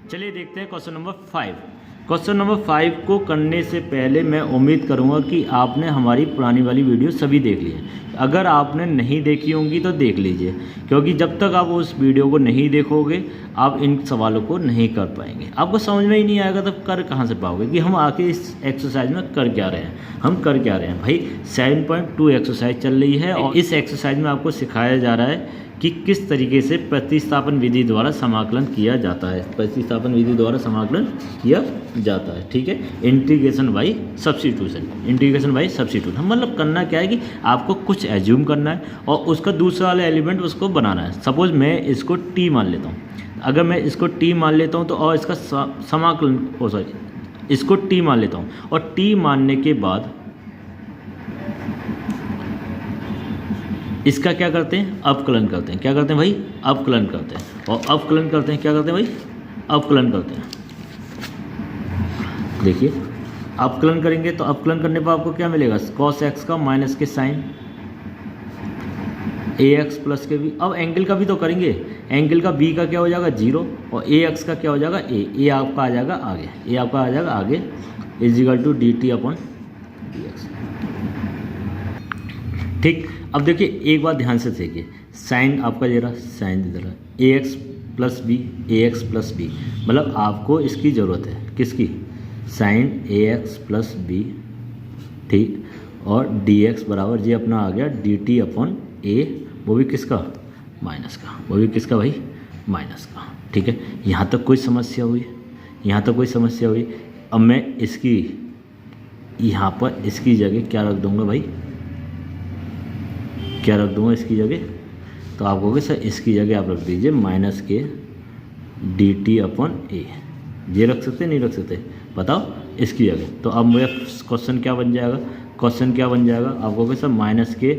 चलिए देखते हैं क्वेश्चन नंबर 5। क्वेश्चन नंबर 5 को करने से पहले मैं उम्मीद करूंगा कि आपने हमारी पुरानी वाली वीडियो सभी देख ली है। अगर आपने नहीं देखी होंगी तो देख लीजिए, क्योंकि जब तक आप उस वीडियो को नहीं देखोगे आप इन सवालों को नहीं कर पाएंगे। आपको समझ में ही नहीं आएगा तो कर कहाँ से पाओगे कि हम आके इस एक्सरसाइज में कर क्या रहे हैं। हम कर क्या रहे हैं भाई, 7.2 एक्सरसाइज चल रही है और इस एक्सरसाइज में आपको सिखाया जा रहा है कि किस तरीके से प्रतिस्थापन विधि द्वारा समाकलन किया जाता है। प्रतिस्थापन विधि द्वारा समाकलन किया जाता है, ठीक है। Integration by substitution, integration by substitute. हम मतलब करना क्या है कि आपको कुछ एज्यूम करना है और उसका दूसरा वाला एलिमेंट उसको बनाना है। सपोज मैं इसको टी मान लेता हूँ। अगर मैं इसको टी मान लेता हूँ तो और इसका समाकलन इसको टी मान लेता हूँ और टी मानने के बाद इसका क्या करते हैं, अवकलन करते हैं। क्या करते हैं भाई, अवकलन करते हैं। और अवकलन करते हैं, क्या करते हैं भाई, अवकलन करते हैं। देखिए अवकलन करेंगे तो अवकलन करने पर आपको क्या मिलेगा, cos x का माइनस के साइन ax प्लस के बी। अब एंगल का भी तो करेंगे। एंगल का b का क्या हो जाएगा 0 और ax का क्या हो जाएगा a आपका आ जाएगा आगे, a आपका आ जाएगा आगे equal to dt upon dx। ठीक, अब देखिए एक बात ध्यान से देखिए, साइन आपका दे रहा, साइन दे रहा ax plus B, ax plus B, मतलब आपको इसकी ज़रूरत है, किसकी, साइन ax प्लस बी, ठीक। और dx बराबर जी अपना आ गया dt अपॉन a, वो भी किसका, माइनस का, वो भी किसका भाई, माइनस का, ठीक है। यहाँ तक कोई समस्या हुई, यहाँ तक कोई समस्या हुई। अब मैं इसकी यहाँ पर इसकी जगह क्या रख दूँगा भाई, क्या रख दूँगा इसकी जगह, तो आप कहोगे सर इसकी जगह आप रख दीजिए माइनस के dt अपॉन ए। ये रख सकते नहीं रख सकते, बताओ इसकी जगह। तो अब मेरा क्वेश्चन क्या बन जाएगा, क्वेश्चन क्या बन जाएगा, आप कहोगे सर माइनस के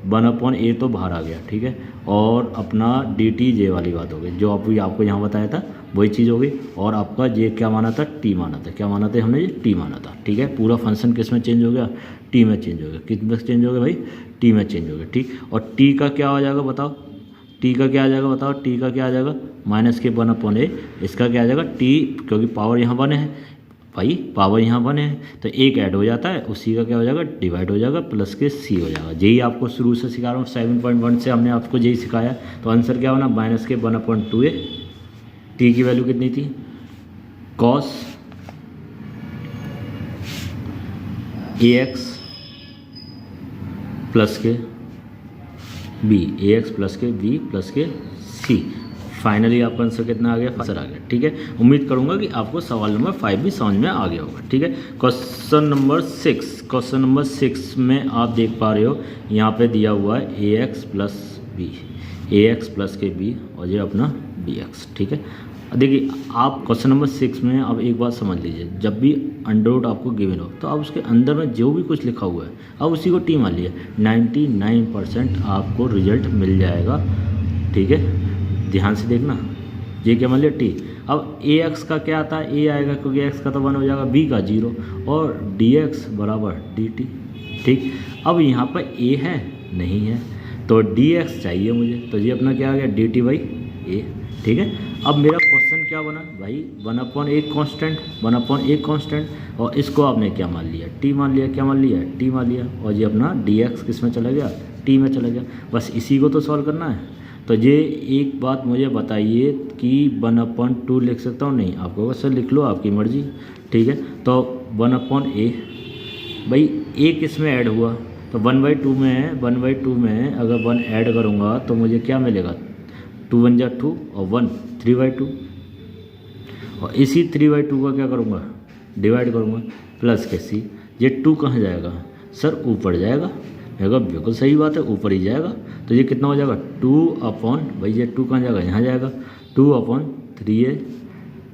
1 अपॉन ए तो बाहर आ गया, ठीक है। और अपना dt जे वाली बात हो गई, जो आपको यहाँ बताया था वही चीज़ हो गई। और आपका जे क्या माना था, टी माना था। क्या माना था हमने, ये टी माना था, ठीक है। पूरा फंक्शन किस में चेंज हो गया, टी में चेंज हो गया। किस में चेंज हो गया भाई, टी में चेंज हो गया, ठीक। और टी का क्या हो जाएगा बताओ, टी का क्या आ जाएगा बताओ, टी का क्या आ जाएगा माइनस के 1 अपॉन ए। इसका क्या आ जाएगा टी, क्योंकि पावर यहाँ 1 है भाई, पावर यहाँ 1 है तो एक ऐड हो जाता है, उसी का क्या हो जाएगा डिवाइड हो जाएगा, प्लस के सी हो जाएगा। यही आपको शुरू से सिखा रहा हूँ, 7.1 से हमने आपको यही सिखाया। तो आंसर क्या होना, माइनस के 1 अपॉन 2a। टी की वैल्यू कितनी थी, कॉस ax प्लस के b, ax प्लस के b प्लस के c। फाइनली आपका आंसर कितना आ गया, आंसर आ गया, ठीक है। उम्मीद करूंगा कि आपको सवाल नंबर 5 भी समझ में आ गया होगा, ठीक है। क्वेश्चन नंबर 6, क्वेश्चन नंबर 6 में आप देख पा रहे हो यहाँ पे दिया हुआ है ax plus B, ax plus के b और ये अपना dx, ठीक है। देखिए आप क्वेश्चन नंबर 6 में अब एक बात समझ लीजिए, जब भी अंडर रूट आपको गिवन हो तो आप उसके अंदर में जो भी कुछ लिखा हुआ है अब उसी को टी मान लिया, 99% आपको रिजल्ट मिल जाएगा, ठीक है। ध्यान से देखना, ये क्या मान लिया टी। अब ए एक्स का क्या आता है, ए आएगा क्योंकि एक्स का तो 1 हो जाएगा, बी का 0 और डी एक्स बराबर डी टी, ठीक। अब यहाँ पर ए है नहीं है तो डी एक्स चाहिए मुझे, तो ये अपना क्या आ गया डी टी बाई ए, ठीक है। अब मेरा क्वेश्चन क्या बना भाई, 1 अपॉन एक कॉन्स्टेंट, 1 अपॉन एक कॉन्स्टेंट और इसको आपने क्या मान लिया, टी मान लिया। क्या मान लिया, टी मान लिया। और ये अपना डी एक्स किस में चला गया, टी में चला गया। बस इसी को तो सॉल्व करना है। तो ये एक बात मुझे बताइए कि 1 अपॉन 2 लिख सकता हूँ, नहीं, आपको सर लिख लो आपकी मर्जी, ठीक है। तो 1 अपॉन ए, भाई ए किस में ऐड हुआ, तो 1/2 में, 1/2 में अगर 1 ऐड करूँगा तो मुझे क्या मिलेगा, 2 1 जा 2 और 1 3/2 और इसी 3/2 का क्या करूँगा डिवाइड करूँगा प्लस के सी। ये 2 कहाँ जाएगा सर, ऊपर जाएगा। मेरा बिल्कुल सही बात है, ऊपर ही जाएगा। तो ये कितना हो जाएगा 2 अपॉन, भाई ये 2 कहाँ जाएगा, यहाँ जाएगा, 2 अपॉन 3a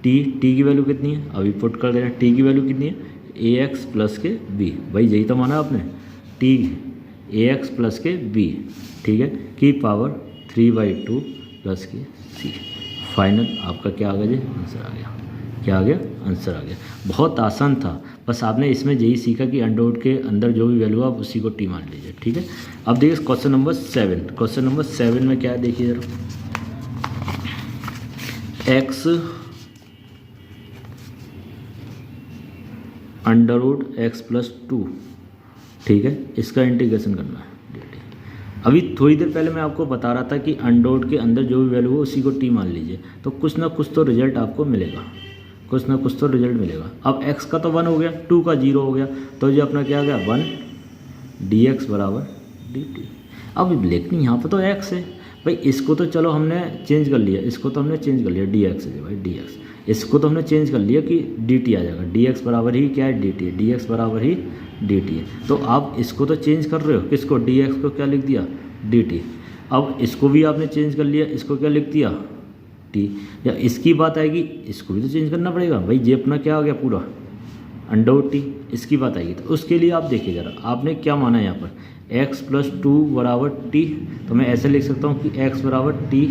टी। टी की वैल्यू कितनी है, अभी पुट कर देना, टी की वैल्यू कितनी है ए एक्स प्लस के बी, भाई यही तो माना आपने, टी ए एक्स प्लस के बी, ठीक है, की पावर 3/2 प्लस के सी। फाइनल आपका क्या आ गया जी, आंसर आ गया। क्या आ गया, आंसर आ गया। बहुत आसान था, बस आपने इसमें यही सीखा कि अंडर रूट के अंदर जो भी वैल्यू आप उसी को टी मान लीजिए, ठीक है। अब देखिए क्वेश्चन नंबर 7, क्वेश्चन नंबर 7 में क्या है देखिए जरा, x under root X plus two, ठीक है, इसका इंटीग्रेशन करना है dt। अभी थोड़ी देर पहले मैं आपको बता रहा था कि अंडर रूट के अंदर जो भी वैल्यू हो उसी को t मान लीजिए, तो कुछ ना कुछ तो रिजल्ट आपको मिलेगा, कुछ ना कुछ तो रिजल्ट मिलेगा। अब x का तो 1 हो गया, 2 का 0 हो गया, तो ये अपना क्या आ गया 1 dx बराबर dt। अब लेकिन यहाँ पर तो x है भाई, इसको तो चलो हमने चेंज कर लिया, इसको तो हमने चेंज कर लिया dx है भाई dx, इसको तो हमने चेंज कर लिया कि dt आ जाएगा, dx बराबर ही क्या है dt है, dx बराबर ही dt है। तो आप इसको तो चेंज कर रहे हो, किसको, dx को क्या लिख दिया dt। अब इसको भी आपने चेंज कर लिया, इसको क्या लिख दिया t। या इसकी बात आएगी इसको भी तो चेंज करना पड़ेगा भाई, ये अपना क्या आ गया पूरा अंडर टी, इसकी बात आएगी। तो उसके लिए आप देखिए ज़रा, आपने क्या माना है यहाँ पर x प्लस टू बराबर टी, तो मैं ऐसे लिख सकता हूँ कि x बराबर टी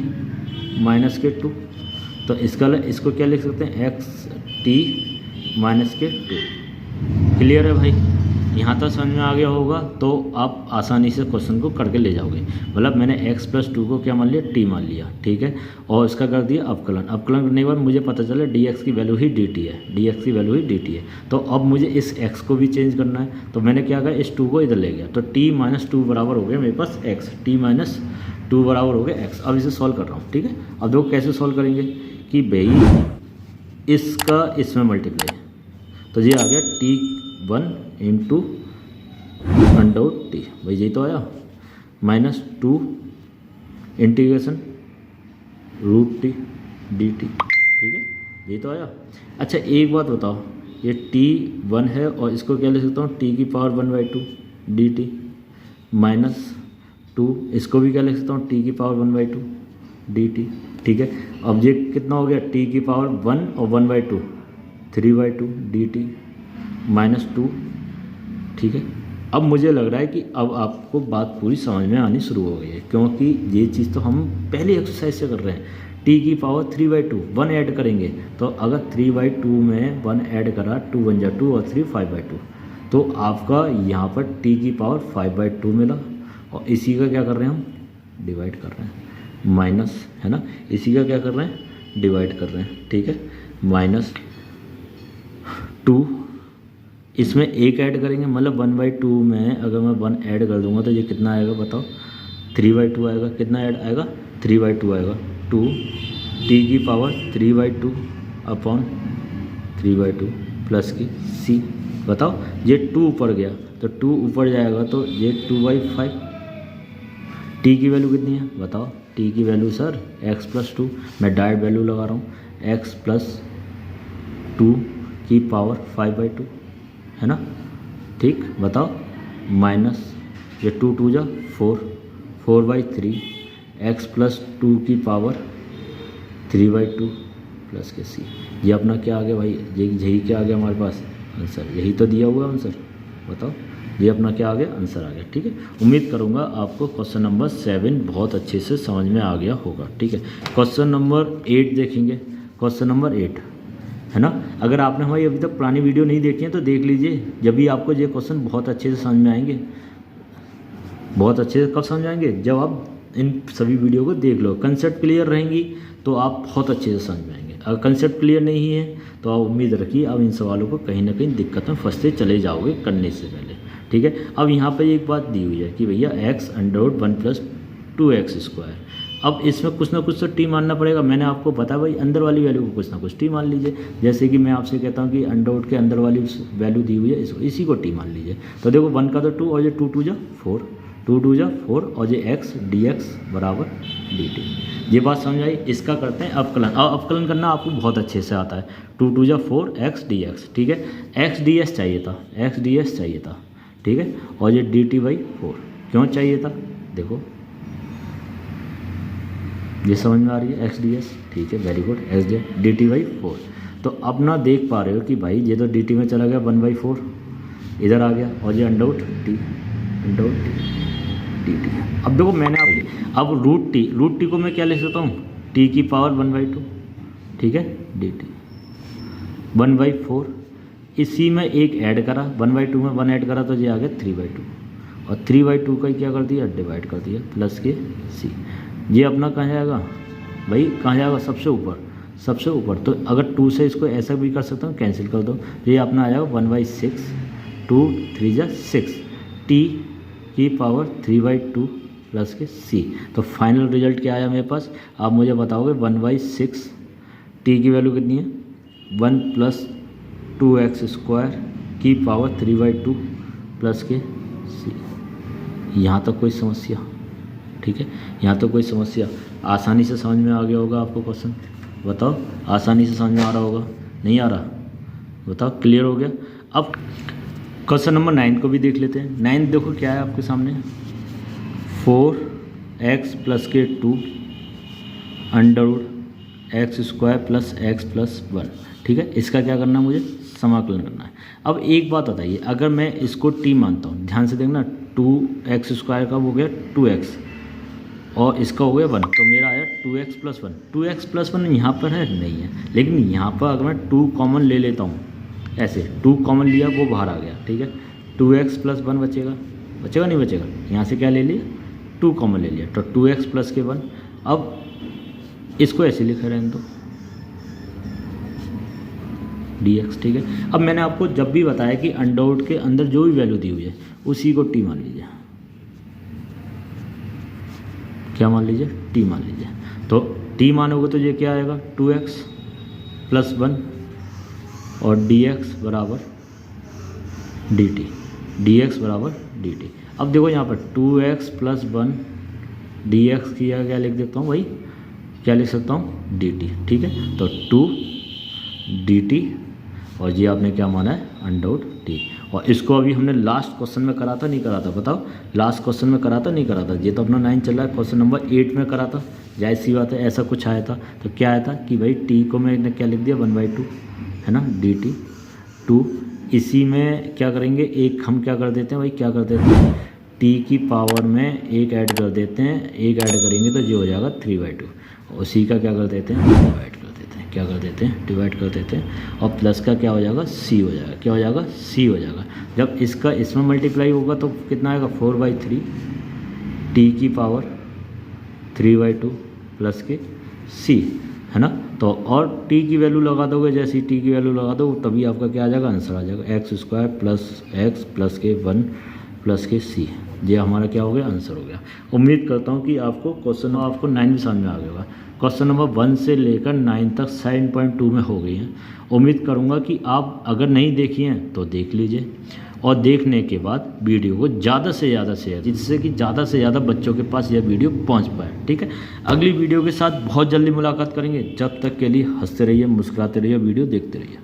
माइनस के 2, तो इसको क्या लिख सकते हैं x टी माइनस के 2। क्लियर है भाई, यहाँ तक समझ में आ गया होगा तो आप आसानी से क्वेश्चन को करके ले जाओगे। मतलब मैंने x प्लस 2 को क्या मान लिया t मान लिया, ठीक है, और इसका कर दिया अवकलन, अवकलन करने के बाद मुझे पता चला dx की वैल्यू ही dt है, dx की वैल्यू ही dt है। तो अब मुझे इस x को भी चेंज करना है, तो मैंने क्या कहा इस 2 को इधर ले गया, तो t माइनस 2 बराबर हो गया मेरे पास x, t माइनस 2 बराबर हो गया x। अब इसे सॉल्व कर रहा हूँ, ठीक है। अब देखो कैसे सॉल्व करेंगे कि भाई इसका इसमें मल्टीप्लाई, तो ये आ गया t1 इंटू अंडर टी, भाई यही तो आया, minus 2 integration root T D T, ठीक है, यही तो आया। अच्छा एक बात बताओ, ये t1 है और इसको क्या लिख सकता हूँ t की पावर 1/2 डी टी माइनस 2, इसको भी क्या लिख सकता हूँ t की पावर 1/2 डी टी, ठीक है। अब ये कितना हो गया t की पावर 1 और 1/2 3/2 डी टी माइनस 2, ठीक है। अब मुझे लग रहा है कि अब आपको बात पूरी समझ में आनी शुरू हो गई है, क्योंकि ये चीज़ तो हम पहले एक्सरसाइज से कर रहे हैं। t की पावर 3/2 1 ऐड करेंगे, तो अगर 3/2 में 1 ऐड करा 2 1 जा 2 और 3 5/2, तो आपका यहाँ पर t की पावर 5/2 मिला, और इसी का क्या कर रहे हैं हम डिवाइड कर रहे हैं, माइनस है ना, इसी का क्या कर रहे हैं डिवाइड कर रहे हैं, ठीक है, माइनस 2, इसमें एक ऐड करेंगे, मतलब 1/2 में अगर मैं 1 ऐड कर दूंगा तो ये कितना आएगा बताओ 3/2 आएगा, कितना ऐड आएगा 3/2 आएगा, 2 t की पावर 3/2 अपॉन 3/2 प्लस की c, बताओ ये 2 ऊपर गया तो 2 ऊपर जाएगा तो ये 2/5, t की वैल्यू कितनी है बताओ, t की वैल्यू सर x प्लस 2, मैं डायरेक्ट वैल्यू लगा रहा हूँ, x प्लस 2 की पावर 5/2 है ना, ठीक, बताओ माइनस ये 2 2 जा 4/3 x प्लस 2 की पावर 3/2 प्लस के c। ये अपना क्या आ गया भाई, यही क्या आ गया हमारे पास आंसर, यही तो दिया हुआ आंसर, बताओ ये अपना क्या आ गया आंसर आ गया, ठीक है। उम्मीद करूँगा आपको क्वेश्चन नंबर 7 बहुत अच्छे से समझ में आ गया होगा, ठीक है। क्वेश्चन नंबर 8 देखेंगे, क्वेश्चन नंबर 8 है ना। अगर आपने हमारी अभी तक पुरानी वीडियो नहीं देखी है तो देख लीजिए, जब भी आपको ये क्वेश्चन बहुत अच्छे से समझ में आएंगे। बहुत अच्छे से कब समझ आएंगे, जब आप इन सभी वीडियो को देख लो, कंसेप्ट क्लियर रहेंगी तो आप बहुत अच्छे से समझ में आएंगे। अगर कंसेप्ट क्लियर नहीं है तो आप उम्मीद रखिए आप इन सवालों को कहीं ना कहीं दिक्कत में फंसते चले जाओगे करने से पहले, ठीक है। अब यहाँ पर एक बात दी हुई है कि भैया x अंडर 1 प्लस 2x², अब इसमें कुछ ना कुछ तो t मानना पड़ेगा। मैंने आपको बताया भाई अंदर वाली वैल्यू को कुछ ना कुछ t मान लीजिए, जैसे कि मैं आपसे कहता हूँ कि अंडर के अंदर वाली वैल्यू दी हुई है इसी को t मान लीजिए। तो देखो 1 का तो 2 और ये 2 2 जा 4, 2 2 जा 4 और ये x dx बराबर dt। ये बात समझ आई। इसका करते हैं अवकलन। अब अवकलन करना आपको बहुत अच्छे से आता है। 2 2 जा 4 x dx, ठीक है। x ds चाहिए था, x ds चाहिए था, ठीक है। और ये dt/4 क्यों चाहिए था, देखो ये समझ में आ रही है, x ds, ठीक है, वेरी गुड, x dt/4। तो अब ना देख पा रहे हो कि भाई ये तो dt में चला गया 1/4 इधर आ गया, और ये अंडर टी dt। अब देखो मैंने अब रूट टी को मैं क्या लिख सकता हूँ, t की पावर 1/2, ठीक है, dt 1/4, इसी में एक ऐड करा 1/2 में 1 ऐड करा तो ये आ गया 3/2, और 3/2 का क्या कर दिया डिवाइड कर दिया प्लस के c। ये अपना कहाँ जाएगा भाई, कहाँ जाएगा, सबसे ऊपर, सबसे ऊपर। तो अगर 2 से इसको ऐसा भी कर सकता हूँ, कैंसिल कर दो, तो ये अपना आ जाएगा 1/6, 2 3 जा 6 टी की पावर 3/2 प्लस के सी। तो फाइनल रिजल्ट क्या आया मेरे पास, आप मुझे बताओगे 1/6, टी की वैल्यू कितनी है 1 + 2x² की पावर 3/2 प्लस के सी। यहाँ तक कोई समस्या? ठीक है, यहाँ तो कोई समस्या, आसानी से समझ में आ गया होगा आपको क्वेश्चन, बताओ आसानी से समझ में आ रहा होगा, नहीं आ रहा, बताओ क्लियर हो गया। अब क्वेश्चन नंबर 9 को भी देख लेते हैं। 9 देखो क्या है आपके सामने, 4x प्लस के 2 under x² plus x plus 1। ठीक है, इसका क्या करना है, मुझे समाकलन करना है। अब एक बात बताइए, अगर मैं इसको t मानता हूँ, ध्यान से देखना, 2x² का हो गया 2x और इसका हो गया 1, तो मेरा आया 2x प्लस 1। 2x प्लस 1 यहाँ पर है, नहीं है, लेकिन यहाँ पर अगर मैं 2 कॉमन ले लेता हूँ, ऐसे 2 कॉमन लिया वो बाहर आ गया। ठीक है, 2x प्लस 1 बचेगा, बचेगा नहीं बचेगा, यहाँ से क्या ले लिया 2 कॉमन ले लिया, तो 2x प्लस के 1। अब इसको ऐसे लिखा रहने दो dx। ठीक है, अब मैंने आपको जब भी बताया कि अंडर के अंदर जो भी वैल्यू दी हुई है उसी को t मान लीजिए, क्या मान लीजिए, t मान लीजिए। तो t मानोगे तो ये क्या आएगा 2x प्लस 1 और dx बराबर dt, dx बराबर dt। अब देखो यहाँ पर 2x प्लस 1 dx की क्या लिख देता हूँ भाई, क्या लिख सकता हूँ dt। ठीक है, तो 2 dt और ये आपने क्या माना है अंडर t। और इसको अभी हमने लास्ट क्वेश्चन में करा था, नहीं करा था, बताओ लास्ट क्वेश्चन में करा था नहीं करा था, ये तो अपना 9 चल रहा है, क्वेश्चन नंबर 8 में करा था, जाहिर सी बात है ऐसा कुछ आया था। तो क्या आया था कि भाई t को मैंने क्या लिख दिया 1/2 है ना, dt 2। इसी में क्या करेंगे, एक हम क्या कर देते हैं भाई, क्या कर देते हैं t की पावर में एक ऐड कर देते हैं, एक ऐड करेंगे तो ये हो जाएगा 3/2, उसी का क्या कर देते हैं डिवाइड कर देते हैं, क्या कर देते हैं डिवाइड कर देते हैं, और प्लस का क्या हो जाएगा c हो जाएगा, क्या हो जाएगा c हो जाएगा। जब इसका इसमें मल्टीप्लाई होगा तो कितना आएगा 4/3 t की पावर 3/2 प्लस के c, है ना। तो और t की वैल्यू लगा दोगे, जैसे ही t की वैल्यू लगा दो तभी आपका क्या आ जाएगा आंसर आ जाएगा, x² प्लस x प्लस के 1 प्लस के c। ये हमारा क्या हो गया आंसर हो गया। उम्मीद करता हूँ कि आपको क्वेश्चन आपको 9 भी समझ में आ गया होगा। क्वेश्चन नंबर 1 से लेकर 9 तक 7.2 में हो गई हैं। उम्मीद करूँगा कि आप अगर नहीं देखी हैं तो देख लीजिए, और देखने के बाद वीडियो को ज़्यादा से ज़्यादा शेयर, जिससे कि ज़्यादा से ज़्यादा बच्चों के पास यह वीडियो पहुंच पाए। ठीक है, अगली वीडियो के साथ बहुत जल्दी मुलाकात करेंगे। जब तक के लिए हंसते रहिए, मुस्कुराते रहिए, वीडियो देखते रहिए।